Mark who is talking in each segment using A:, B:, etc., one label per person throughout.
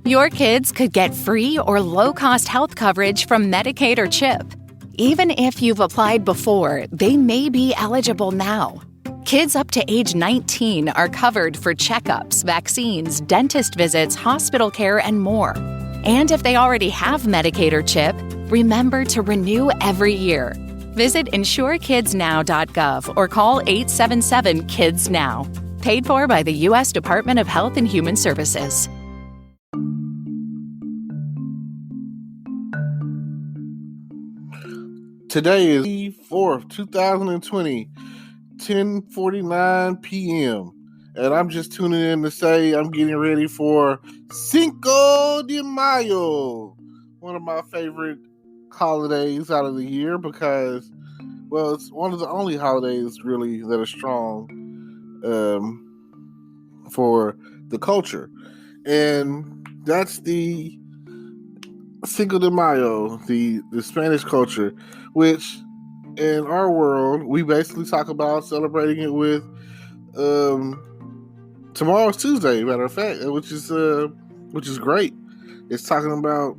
A: Your kids could get free or low-cost health coverage from Medicaid or CHIP. Even if you've applied before, they may be eligible now. Kids up to age 19 are covered for checkups, vaccines, dentist visits, hospital care, and more. And if they already have Medicaid or CHIP, remember to renew every year. Visit insurekidsnow.gov or call 877-KIDS-NOW. Paid for by the U.S. Department of Health and Human Services.
B: Today is the 4th, 2020, 10:49 p.m. And I'm just tuning in to say I'm getting ready for Cinco de Mayo, one of my favorite holidays out of the year because, well, it's one of the only holidays really that are strong for the culture. And that's the Cinco de Mayo, the Spanish culture, which in our world, we basically talk about celebrating it with tomorrow's Tuesday, matter of fact, which is great. It's talking about,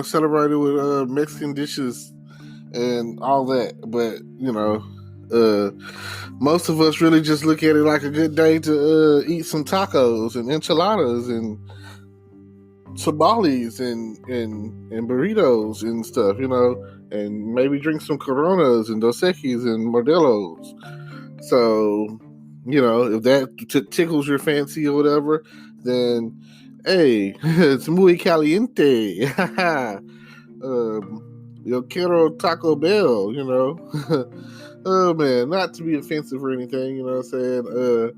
B: celebrating with Mexican dishes and all that. But, most of us really just look at it like a good day to eat some tacos and enchiladas and tamales and burritos and stuff, and maybe drink some Coronas and Dos Equis and Modelos. So, if that tickles your fancy or whatever, then, hey, it's muy caliente. Yo quiero Taco Bell, Oh, man, not to be offensive or anything, you know what I'm saying?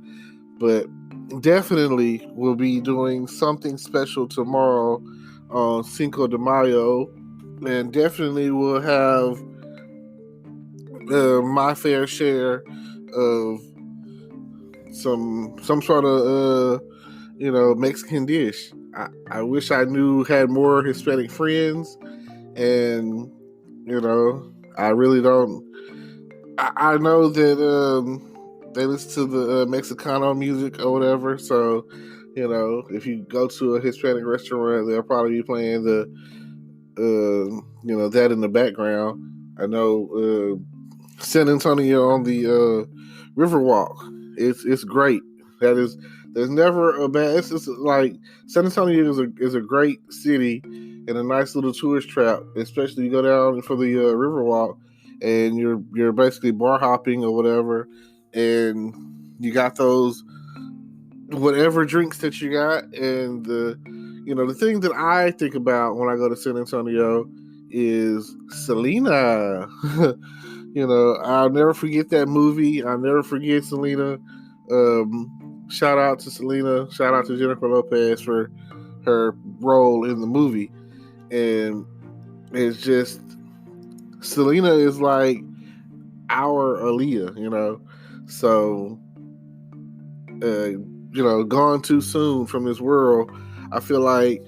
B: But definitely we'll be doing something special tomorrow on Cinco de Mayo, and definitely we'll have my fair share of some sort of Mexican dish. I wish I had more Hispanic friends, and I really don't. I know that they listen to the Mexicano music or whatever. So, if you go to a Hispanic restaurant, they'll probably be playing the, that in the background. I know San Antonio on the Riverwalk. It's great. There's never a bad. It's just like San Antonio is a great city and a nice little tourist trap, especially you go down for the Riverwalk and you're basically bar hopping or whatever. And you got those whatever drinks that you got, and the thing that I think about when I go to San Antonio is Selena. I'll never forget that movie. I'll never forget Selena. Shout out to Selena. Shout out to Jennifer Lopez for her role in the movie. And it's just, Selena is like our Aaliyah, So, gone too soon from this world. I feel like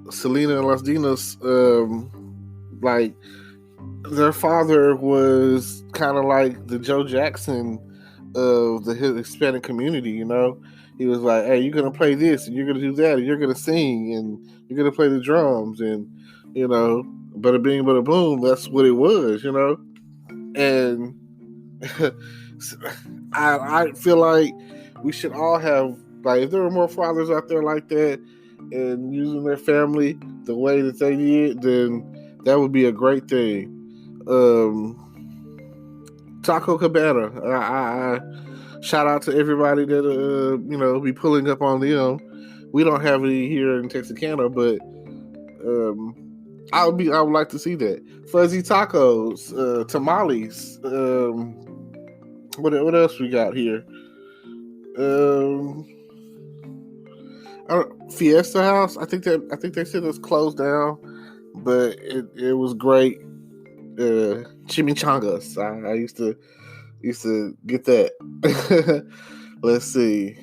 B: Selena and Las Dinas, like their father was kind of like the Joe Jackson of the Hispanic community. He was like, "Hey, you're gonna play this, and you're gonna do that, and you're gonna sing, and you're gonna play the drums, and bada bing, bada boom." That's what it was, and. I feel like we should all have, like, if there were more fathers out there like that and using their family the way that they did, then that would be a great thing. Taco Cabana. I shout out to everybody that be pulling up on them. We don't have any here in Texarkana, but I would like to see that. Fuzzy tacos, tamales. What else we got here? Fiesta House. I think they said it was closed down, but it was great. Chimichangas. I used to get that. Let's see.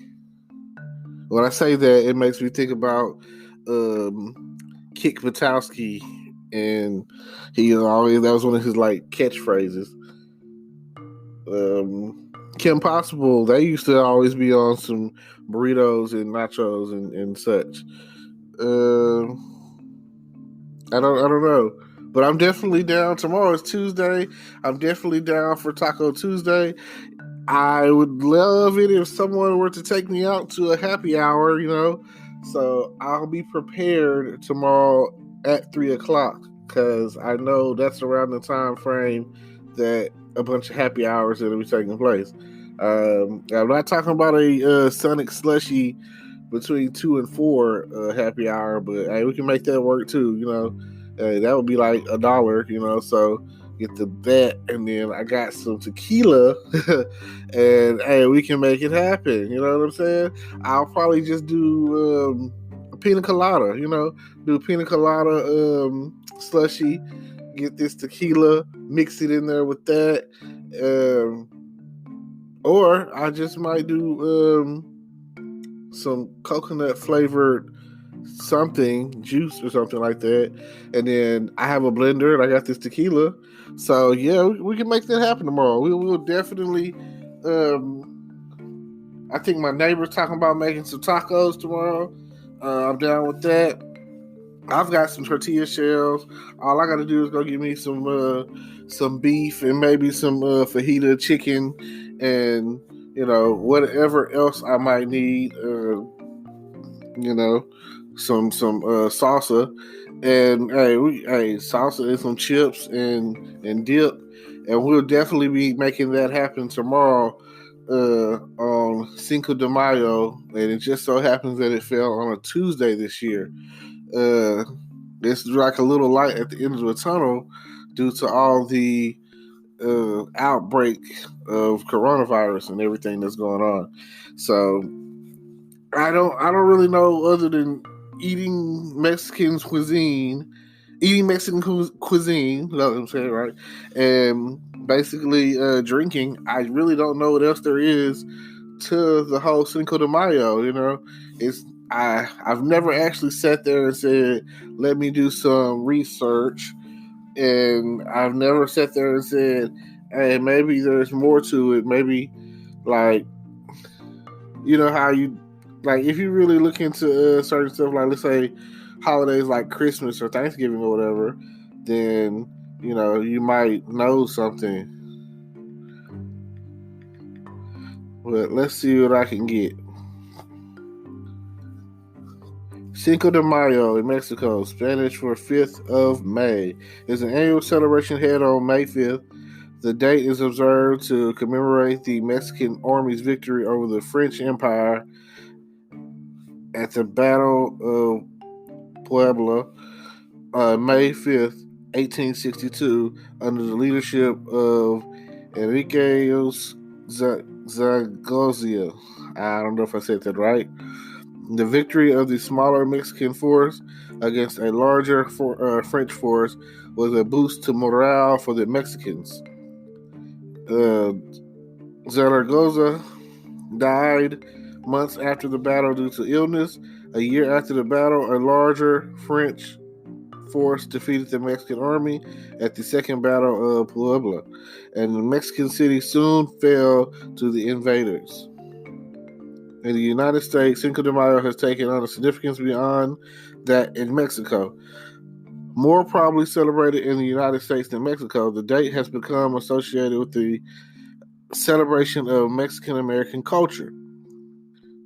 B: When I say that, it makes me think about Kick Butowski, and he always, that was one of his like catchphrases. Kim Possible, they used to always be on some burritos and nachos and such. Uh, I don't know, but I'm definitely down. Tomorrow is Tuesday. I'm definitely down for Taco Tuesday. I would love it if someone were to take me out to a happy hour, So I'll be prepared tomorrow at 3:00 because I know that's around the time frame that a bunch of happy hours that'll be taking place. I'm not talking about a Sonic slushy between 2 and 4 happy hour, but hey, we can make that work too. That would be like $1. So get the that, and then I got some tequila, and hey, we can make it happen. You know what I'm saying? I'll probably just do a pina colada. Do pina colada slushy. Get this tequila, mix it in there with that, or I just might do some coconut flavored something, juice or something like that. And then I have a blender and I got this tequila. So yeah, we can make that happen tomorrow. We will definitely. I think my neighbor's talking about making some tacos tomorrow. I'm down with that. I've got some tortilla shells. All I got to do is go get me some beef and maybe some fajita chicken and whatever else I might need. Some salsa, and hey, salsa and some chips and dip, and we'll definitely be making that happen tomorrow on Cinco de Mayo, and it just so happens that it fell on a Tuesday this year. It's like a little light at the end of the tunnel due to all the outbreak of coronavirus and everything that's going on. So I don't really know other than eating Mexican cuisine, you know what I'm saying, right? And basically drinking. I really don't know what else there is to the whole Cinco de Mayo. I've never actually sat there and said, let me do some research, and I've never sat there and said, hey, maybe there's more to it. Maybe like how you like if you really look into certain stuff, like let's say holidays like Christmas or Thanksgiving or whatever, then you might know something. But let's see what I can get. Cinco de Mayo in Mexico, Spanish for 5th of May, is an annual celebration held on May 5th. The date is observed to commemorate the Mexican Army's victory over the French Empire at the Battle of Puebla, May 5th, 1862, under the leadership of Enrique Zaragoza. I don't know if I said that right. The victory of the smaller Mexican force against a larger French force was a boost to morale for the Mexicans. Zaragoza died months after the battle due to illness. A year after the battle, a larger French force defeated the Mexican army at the Second Battle of Puebla, and the Mexican city soon fell to the invaders. In the United States, Cinco de Mayo has taken on a significance beyond that in Mexico. More probably celebrated in the United States than Mexico, the date has become associated with the celebration of Mexican American culture.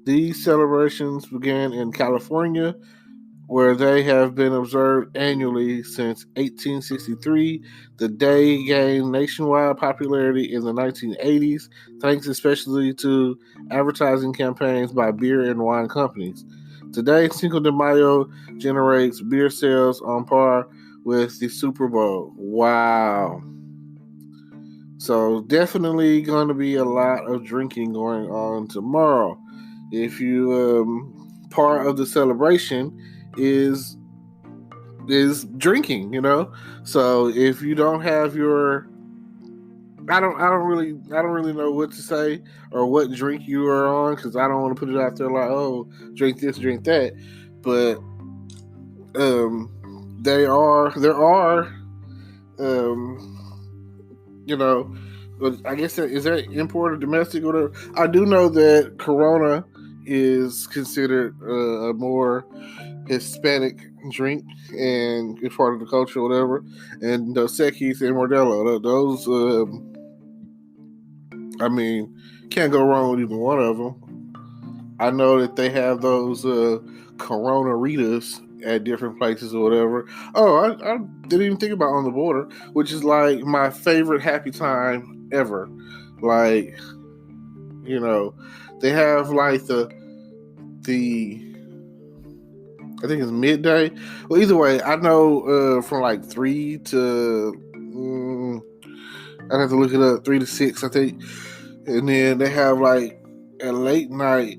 B: These celebrations began in California, where they have been observed annually since 1863. The day gained nationwide popularity in the 1980s, thanks especially to advertising campaigns by beer and wine companies. Today, Cinco de Mayo generates beer sales on par with the Super Bowl. Wow. So definitely going to be a lot of drinking going on tomorrow. If you part of the celebration is drinking, So if you don't have your I don't really know what to say or what drink you are on, because I don't want to put it out there like, oh, drink this, drink that. But there are I guess is that import or domestic or whatever. I do know that Corona is considered a more Hispanic drink and it's part of the culture or whatever. And Dos Equis and Modelo, those, I mean, can't go wrong with even one of them. I know that they have those Corona Ritas at different places or whatever. Oh, I didn't even think about On the Border, which is like my favorite happy time ever. Like, you know, they have like the I think it's midday. Well, either way, I know from like 3 to I'd have to look it up, 3 to 6, I think. And then they have like a late night.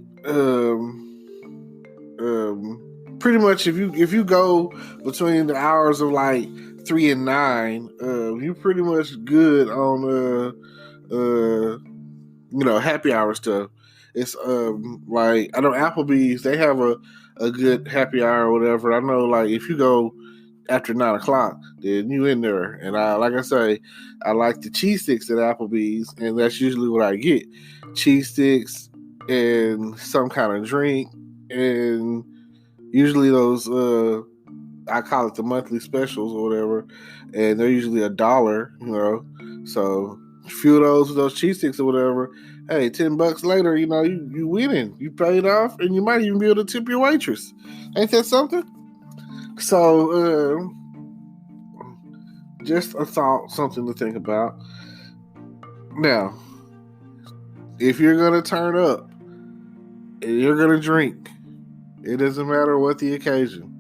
B: Pretty much if you go between the hours of like 3 and 9, you're pretty much good on happy hour stuff. It's like I know Applebee's, they have a good happy hour or whatever. I know like if you go after 9 o'clock, then you in there. And I like I say, I like the cheese sticks at Applebee's, and that's usually what I get. Cheese sticks and some kind of drink, and usually those I call it the monthly specials or whatever, and they're usually $1, So a few of those with those cheese sticks or whatever, hey, $10 later, you winning. You paid off, and you might even be able to tip your waitress. Ain't that something? So just a thought, something to think about. Now, if you're gonna turn up and you're gonna drink, it doesn't matter what the occasion.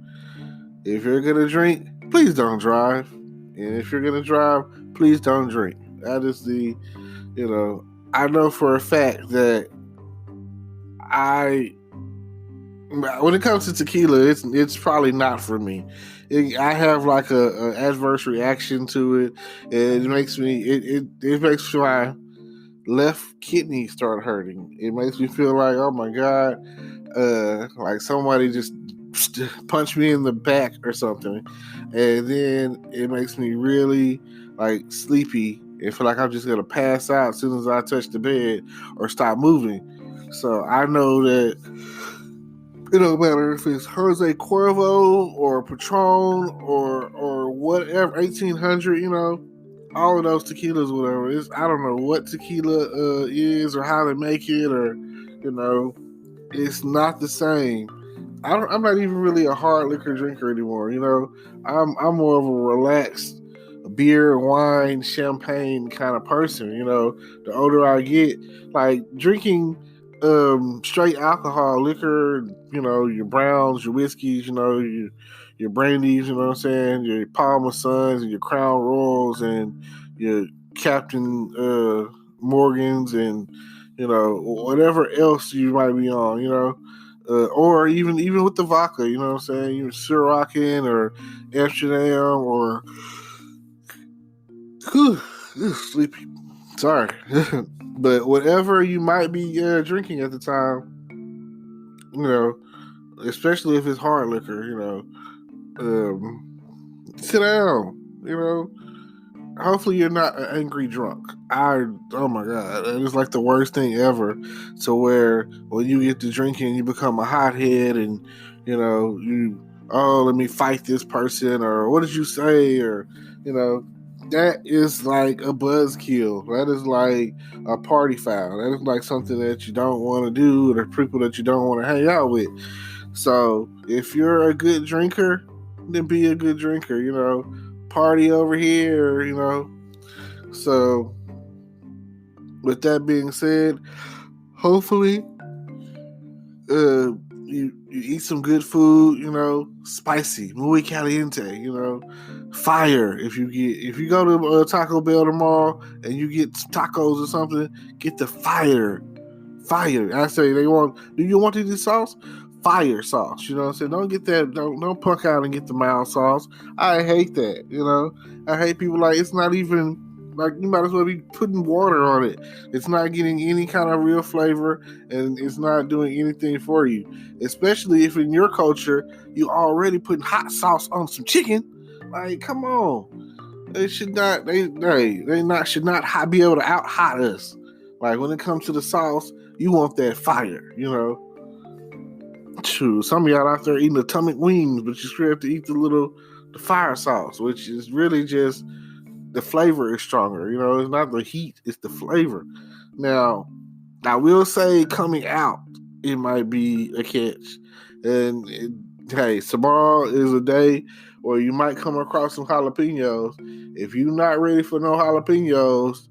B: If you're gonna drink, please don't drive. And if you're gonna drive, please don't drink. That is I know for a fact that when it comes to tequila, it's probably not for me. I have like a adverse reaction to it. And it makes me it makes my left kidney start hurting. It makes me feel like, oh my God, like somebody just punched me in the back or something. And then it makes me really like sleepy and feel like I'm just gonna pass out as soon as I touch the bed or stop moving. So I know that it don't matter if it's Jose Cuervo or Patron or whatever, 1800, all of those tequilas, whatever. I don't know what tequila is or how they make it, or it's not the same. I'm not even really a hard liquor drinker anymore. I'm more of a relaxed beer, wine, champagne kind of person. The older I get, like drinking straight alcohol, liquor, your browns, your whiskeys, your brandies, you know what I'm saying, your Palmer Suns and your Crown Royals and your Captain Morgans and whatever else you might be on, or even with the vodka, you know what I'm saying, you're Syrah or Amsterdam or sleepy. Sorry. But whatever you might be drinking at the time, especially if it's hard liquor, sit down, hopefully you're not an angry drunk. Oh my God, it's like the worst thing ever, to where when you get to drinking, you become a hothead and, let me fight this person, or what did you say, or, that is like a buzzkill. That is like a party foul. That is like something that you don't want to do, or people that you don't want to hang out with. So if you're a good drinker, then be a good drinker, party over here, So with that being said, hopefully you eat some good food, spicy, muy caliente, fire. If you go to Taco Bell tomorrow and you get tacos or something, get the fire. I say do you want to eat sauce? Fire sauce, you know what I'm saying? Don't get that, don't punk out and get the mild sauce. I hate that, I hate people like, it's not even, like, you might as well be putting water on it. It's not getting any kind of real flavor, and it's not doing anything for you. Especially if in your culture, you already putting hot sauce on some chicken. Like, come on. They should not. Should not be able to out hot us. Like when it comes to the sauce, you want that fire. True. Some of y'all out there eating atomic wings, but you still have to eat the fire sauce, which is really just the flavor is stronger. It's not the heat; it's the flavor. Now, I will say, coming out, it might be a catch. And hey, tomorrow is a day where you might come across some jalapenos. If you're not ready for no jalapenos,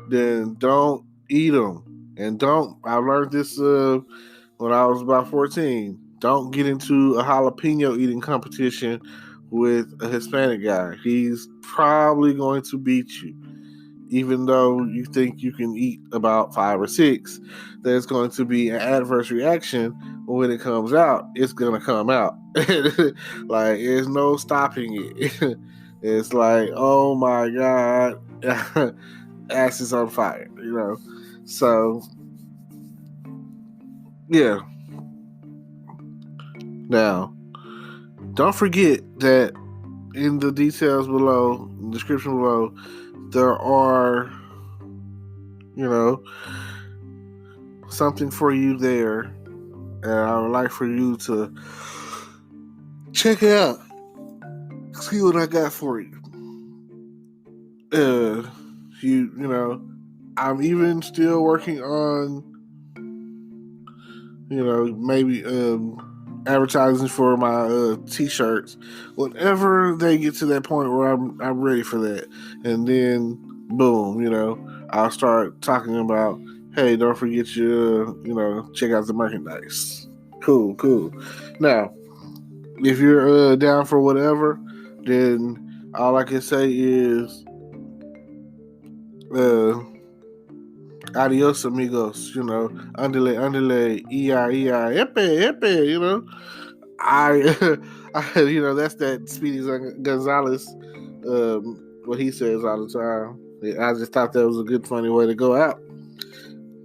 B: then don't eat them. And I learned this when I was about 14. Don't get into a jalapeno eating competition with a Hispanic guy. He's probably going to beat you. Even though you think you can eat about 5 or 6, there's going to be an adverse reaction when it comes out. It's going to come out. Like, there's no stopping it. It's like, oh my God, ass is on fire, So, yeah. Now, don't forget that in the details below, the description below, there are, something for you there. And I would like for you to check it out. See what I got for you. I'm even still working on, maybe advertising for my t-shirts. Whenever they get to that point where I'm ready for that, and then boom, I'll start talking about, hey, don't forget your, check out the merchandise. Cool. Now, if you're down for whatever, then all I can say is adios amigos, andale, epe, that's that Speedy Gonzalez, what he says all the time. I just thought that was a good, funny way to go out.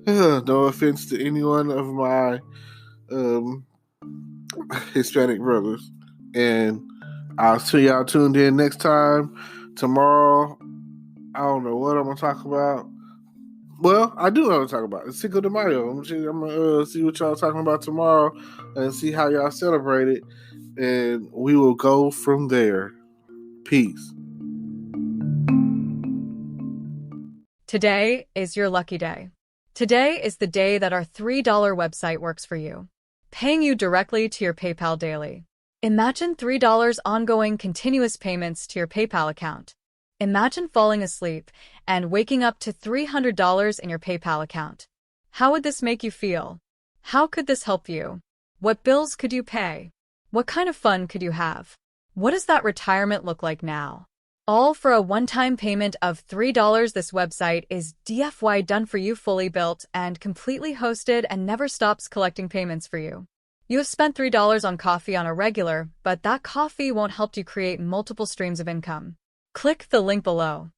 B: No offense to any one of my Hispanic brothers. And I'll see y'all tuned in next time. Tomorrow, I don't know what I'm going to talk about. Well, I do know what to talk about. It's Cinco de Mayo. I'm going to see what y'all talking about tomorrow and see how y'all celebrate it. And we will go from there. Peace.
C: Today is your lucky day. Today is the day that our $3 website works for you, paying you directly to your PayPal daily. Imagine $3 ongoing continuous payments to your PayPal account. Imagine falling asleep and waking up to $300 in your PayPal account. How would this make you feel? How could this help you? What bills could you pay? What kind of fun could you have? What does that retirement look like now? All for a one-time payment of $3. This website is DFY done for you, fully built and completely hosted, and never stops collecting payments for you. You have spent $3 on coffee on a regular, but that coffee won't help you create multiple streams of income. Click the link below.